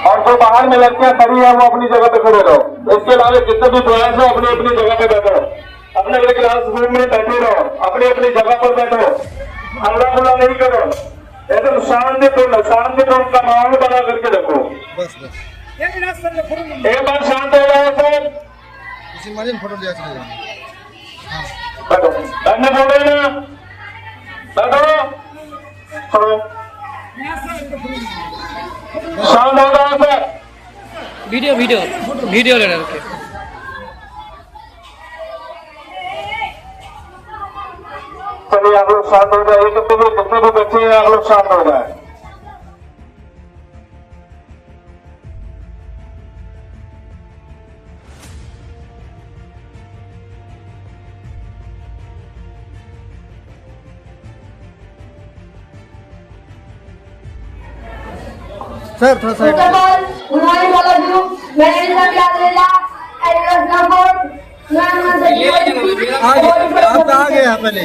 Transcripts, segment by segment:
और जो बाहर में लड़कियां खड़ी है वो अपनी जगह पे खड़े रहो। इसके अलावा जितने भी बॉयज हो अपनी अपनी जगह पे बैठो, अपने अपने क्लासरूम में बैठे रहो, अपनी अपनी जगह पर बैठो, हल्ला गुल्ला नहीं करो, एकदम शांतिपूर्ण का माहौल बना करके रखो। बस एक बार शांत हो जाओ सर, फोटो लिया चलेगा। बैठो, बैठने बोल रहे ना, बैठो, छोड़ो, शांत हो जाओ सर। वीडियो ले रहे थे। चलिए आप लोग शांत हो जाए, जितने भी बच्चे हैं आप लोग शांत हो जाए। सर थोड़ा सा good morning all of you. मैं क्लास लेला एडवांस नंबर आप कहाँ गए यहाँ पहले?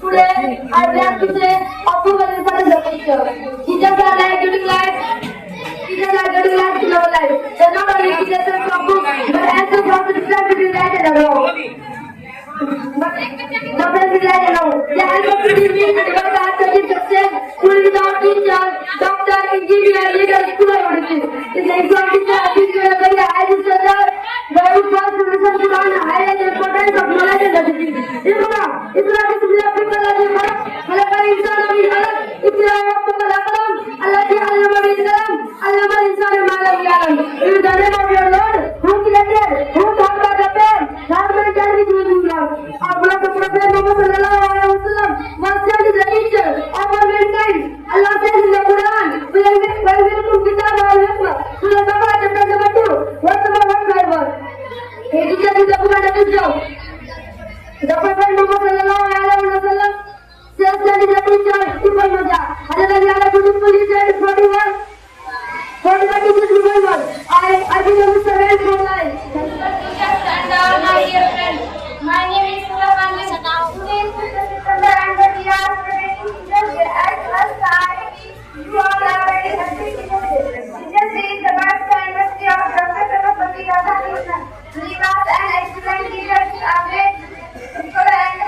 Today I would like to say approval is for the picture. Teachers are like getting life. Teachers are getting life in our life. They're not only teachers from book, but also from the different between right and wrong. But difference is right and wrong. They help us to be me and develop our success. School without teacher, doctor, engineer, leader, school or everything. It's like from teacher, I think you are very high standard. Very first to listen to learn highlight the importance of knowledge and everything. इतना कुछ मिला फिर कल आज मेरा भाई इंसान अभी गलत इतना वक्त कला कलम अल्लाह की अल्लामा इंसान माला यालन you the name of your lord who created who taught the pen God will tell me to do love. Allah the Prophet Muhammad sallallahu alaihi wasallam was sent as a teacher of all mankind. Allah says in the Quran, "Welcome kitab al-hikmah." Surah Baqarah chapter number 2, verse number 151. Hey, teacher is the Quran of Islam. The Prophet Muhammad sallallahu alaihi wasallam says that is a teacher people Maja. Hadith Allah beautifully said 41 to 51. I belong to the right for life. And my dear friends, my name is Sulavan. Today is September and we are celebrating Teachers Day. At first time, you all are very happy Teachers Day. Teachers Day is the birth anniversary of Dr. Sarvapati Radhakrishnan. Srivas and excellent teachers are great people and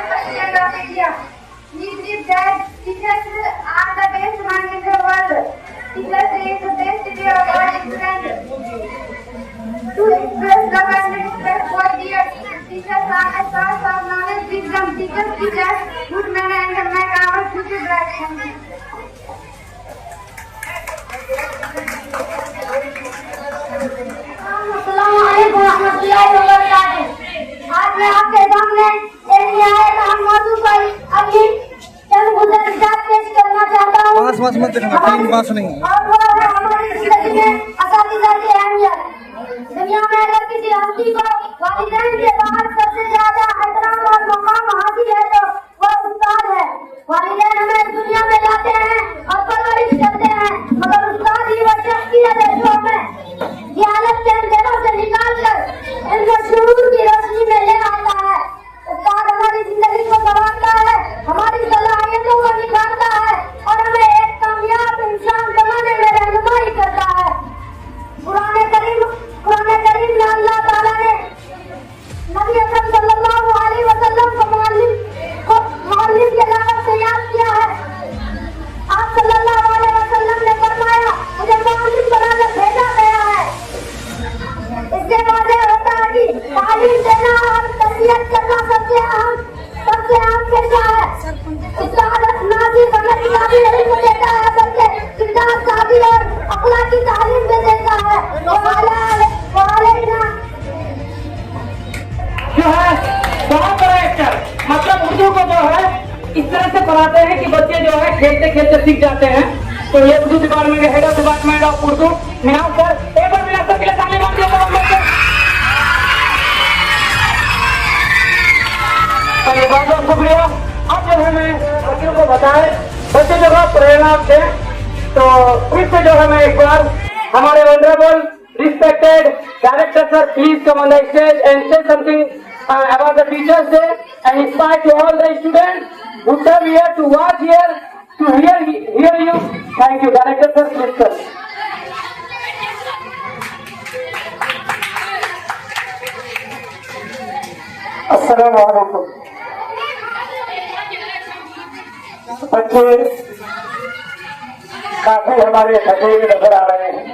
president of India. We believe that teachers are the best mind in the world. Teachers Day is the best day of our existence. To express the and respect for dear teachers are a source of knowledge, wisdom. Teachers teach us good manner and make our future bright. अस्सलामुअलैकुम रहमतुल्लाहि व बरकातुहू। आज मैं आपके सामने एक निहायत अहम मौजू पर अपनी चंद गुज़ारिशात पेश करना चाहता हूँ। पास मत देखना, तीन पास नहीं। और वो है हमारी जिंदगी में असातिज़ा की अहमियत। दुनिया में अगर किसी हस्ती को वालिदैन के बाहर सबसे ज्यादा एहतराम और मकाम हासिल है तो वह उस्ताद है। वालिदैन हमें इस दुनिया में लाते हैं और परवरिश करते हैं, मगर उस्ताद ही वह शख्सियत है जो हमें जिहालत के अंधेरों से निकाल कर इनको शुरूर की रोशनी में ले आता है। उस्ताद हमारी जिंदगी को संवारता है, हमारी सलाहियतों को निखारता है और हमें एक कामयाब इंसान बनाने में रहनुमाई करता है। कुरान करीम में अल्लाह ताला ने नबी अकरम सल्लल्लाहु अलैहि वसल्लम को मुअल्लिम के लक़ब से याद किया है। आप सल्लल्लाहु अलैहि वसल्लम ने फरमाया, मुझे मुअल्लिम बनाकर भेजा गया है। इससे वाज़ेह होता है कि तालीम देना और तरबियत करना सबसे अहम पेशा है। उस्ताद ना सिर्फ हमें किताबी इल्म देता है बल्कि किरदार साज़ी और अखलाकी तालीम भी देता है। जो है बहुत बड़ा एक्टर, मतलब उर्दू को जो है इस तरह से पढ़ाते हैं कि बच्चे जो है खेलते खेलते सीख जाते हैं। तो ये Urdu department head of department of Urdu Minaj sir, एक बार मिनाज सर के लिए ताली मांगिए। बहुत बहुत शुक्रिया। अब जो है मैं बच्चों को बताए, बच्चे जो है प्रेरणा थे, तो फिर से जो है मैं एक बार हमारे honourable respected director sir, please come on the stage and say something about the Teachers Day and inspire to all the students who come here to watch here, to hear you. Thank you, Director sir, please sir. अस्सलाम वालेकुम। बच्चे काफी हमारे थके हुए नजर आ रहे हैं।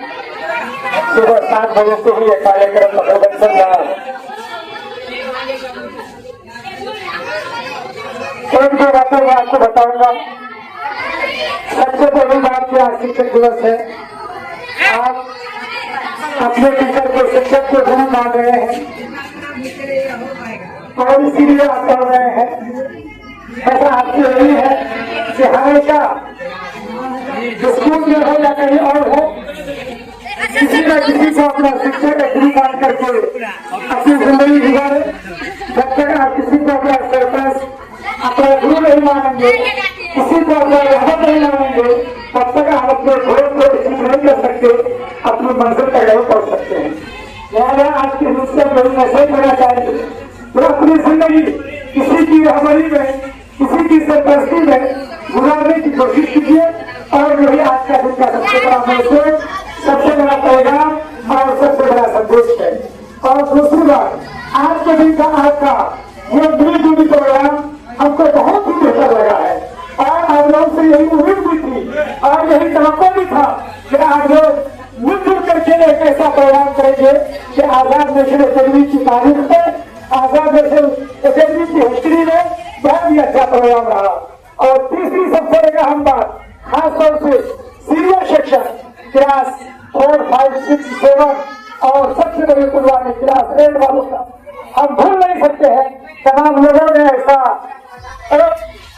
सुबह 7 बजे से ही ये कार्यक्रम तकरीबन चल रहा है। एक दो बातें मैं आपको बताऊंगा। सबसे पहली बात कि आज शिक्षक दिवस है। आप अपने टीचर को, शिक्षक को गुरु मान रहे हैं और इसीलिए आप पढ़ रहे हैं। ऐसा आपकी यही है कि हमेशा स्कूल में हो या कहीं और हो, किसी न किसी को अपना शिक्षक का गुरु मान करके अपनी जिंदगी गुजारे। जब तक आप किसी को अपना सरपंच, अपना गुरु नहीं मानेंगे, किसी को अपना रहमत नहीं मानेंगे, तब तक आप अपने घोर को अचीव नहीं कर सकते, अपनी मंजिल तक नहीं पहुंच सकते हैं। लिहाजा आज के हिस्से में मैसेज देना चाहिए तो अपनी जिंदगी किसी की रहबरी में, किसी की सरपरस्ती में गुजारने की कोशिश कीजिए। और यही आज का दिन का सबसे बड़ा मैसेज, सबसे बड़ा पैगाम और सबसे बड़ा संदेश है। और दूसरी बात, आज के दिन का आपका ये मिली-जुली प्रोग्राम हमको बहुत ही बेहतर लगा है और आप लोगों से यही उम्मीद भी थी और यही तवक्को भी था कि आप लोग मिलजुल करके एक ऐसा प्रोग्राम करेंगे कि आजाद नेशनल अकेडमी की तारीख में, आजाद नेशनल अकेडमी की हिस्ट्री में बहुत ही अच्छा प्रोग्राम रहा। और तीसरी सबसे बड़ी अहम बात, खासतौर से सीनियर सेक्शन क्लास 4, 5, 6, 7 और सबसे बड़ी कुर्बानी क्लास 8 वालों का हम भूल नहीं सकते हैं। तमाम लोगों ने ऐसा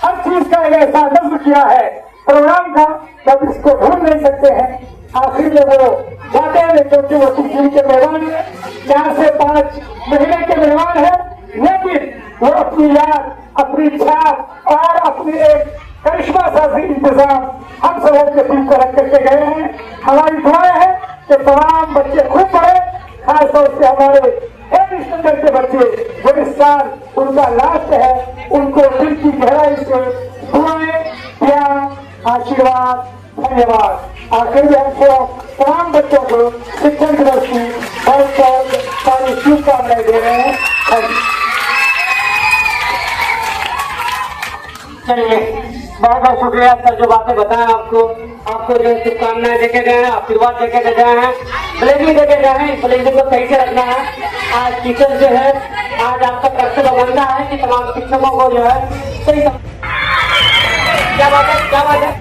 हर चीज का ऐसा नज्म किया है प्रोग्राम का, तब इसको भूल नहीं सकते हैं। आखिर में वो जाते हैं क्योंकि वो कुछ दिन के मेहमान है, 4 से 5 महीने के मेहमान है, लेकिन वो अपनी याद, अपनी छाप और अपनी एक करिश्मा साजी इंतजाम हम सब के दिल को रख करके गए हैं। हमारी दुआएं है कि तमाम बच्चे खूब पढ़े, खासतौर से हमारे एक स्टैंडर्ड के बच्चे जो इस साल उनका लास्ट है, उनको दिल की गहराई से दुआएं, प्यार, आशीर्वाद, धन्यवाद। आखिर में हमको तमाम बच्चों को शिक्षक दिवस की बहुत सारी शुभकामनाएं दे रहे हैं। चलिए, बहुत बहुत शुक्रिया सर, जो बातें बताएं आपको जो शुभकामनाएं देके गए हैं, आशीर्वाद देके गए हैं, ब्लेसिंग देके गए हैं। ब्लेसिंग को सही से रखना है। आज टीचर जो है, आज आपका कर्तव्य बनता है कि तमाम शिक्षकों को जो है सही। क्या बात है, क्या बात है।